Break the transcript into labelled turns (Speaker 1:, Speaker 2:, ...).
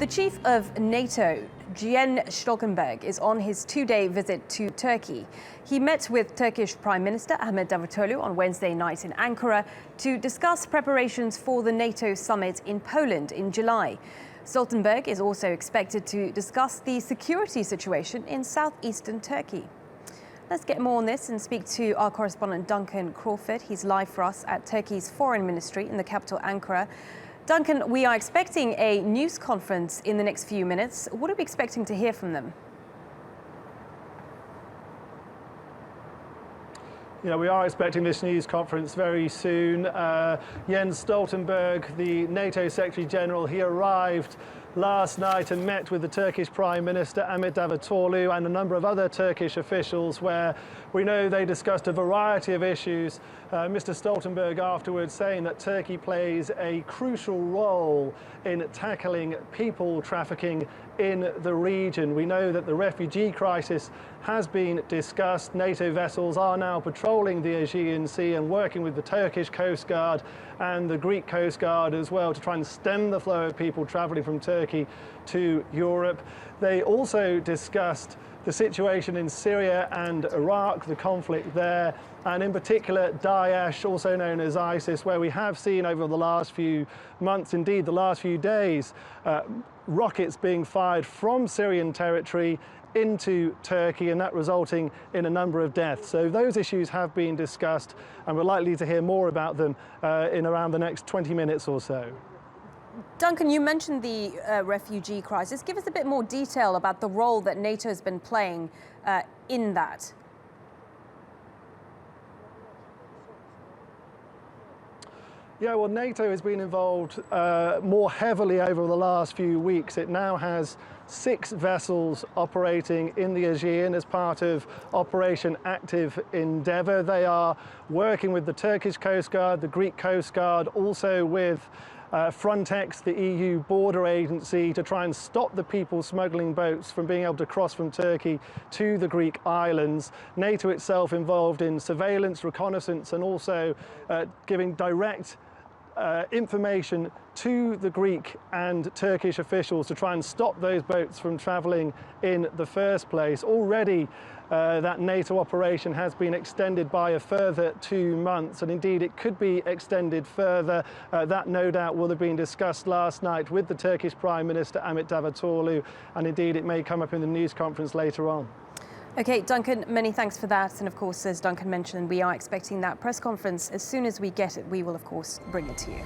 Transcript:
Speaker 1: The chief of NATO, Jens Stoltenberg, is on his two-day visit to Turkey. He met with Turkish Prime Minister Ahmet Davutoglu on Wednesday night in Ankara to discuss preparations for the NATO summit in Poland in July. Stoltenberg is also expected to discuss the security situation in southeastern Turkey. Let's get more on this and speak to our correspondent Duncan Crawford. He's live for us at Turkey's Foreign Ministry in the capital Ankara. Duncan, we are expecting a news conference in the next few minutes. What are we expecting to hear from them?
Speaker 2: Yeah, we are expecting this news conference very soon. Jens Stoltenberg, the NATO Secretary General, he arrived last night and met with the Turkish Prime Minister Ahmet Davutoglu and a number of other Turkish officials, where we know they discussed a variety of issues. Mr. Stoltenberg afterwards saying that Turkey plays a crucial role in tackling people trafficking in the region. We know that the refugee crisis has been discussed. NATO vessels are now patrolling the Aegean Sea and working with the Turkish Coast Guard and the Greek Coast Guard as well to try and stem the flow of people travelling from Turkey to Europe. They also discussed the situation in Syria and Iraq, the conflict there, and in particular Daesh, also known as ISIS, where we have seen over the last few months, indeed the last few days, rockets being fired from Syrian territory into Turkey, and that resulting in a number of deaths. So those issues have been discussed, and we're likely to hear more about them in around the next 20 minutes or so.
Speaker 1: Duncan, you mentioned the refugee crisis. Give us a bit more detail about the role that NATO has been playing in that.
Speaker 2: Yeah, well, NATO has been involved more heavily over the last few weeks. It now has 6 vessels operating in the Aegean as part of Operation Active Endeavour. They are working with the Turkish Coast Guard, the Greek Coast Guard, also with Frontex, the EU border agency, to try and stop the people smuggling boats from being able to cross from Turkey to the Greek islands. NATO itself involved in surveillance, reconnaissance, and also giving direct information to the Greek and Turkish officials to try and stop those boats from travelling in the first place. Already that NATO operation has been extended by a further 2 months, and indeed it could be extended further. That no doubt will have been discussed last night with the Turkish Prime Minister Ahmet Davutoglu, and indeed it may come up in the news conference later on.
Speaker 1: Okay, Duncan, many thanks for that. And of course, as Duncan mentioned, we are expecting that press conference. As soon as we get it, we will of course bring it to you.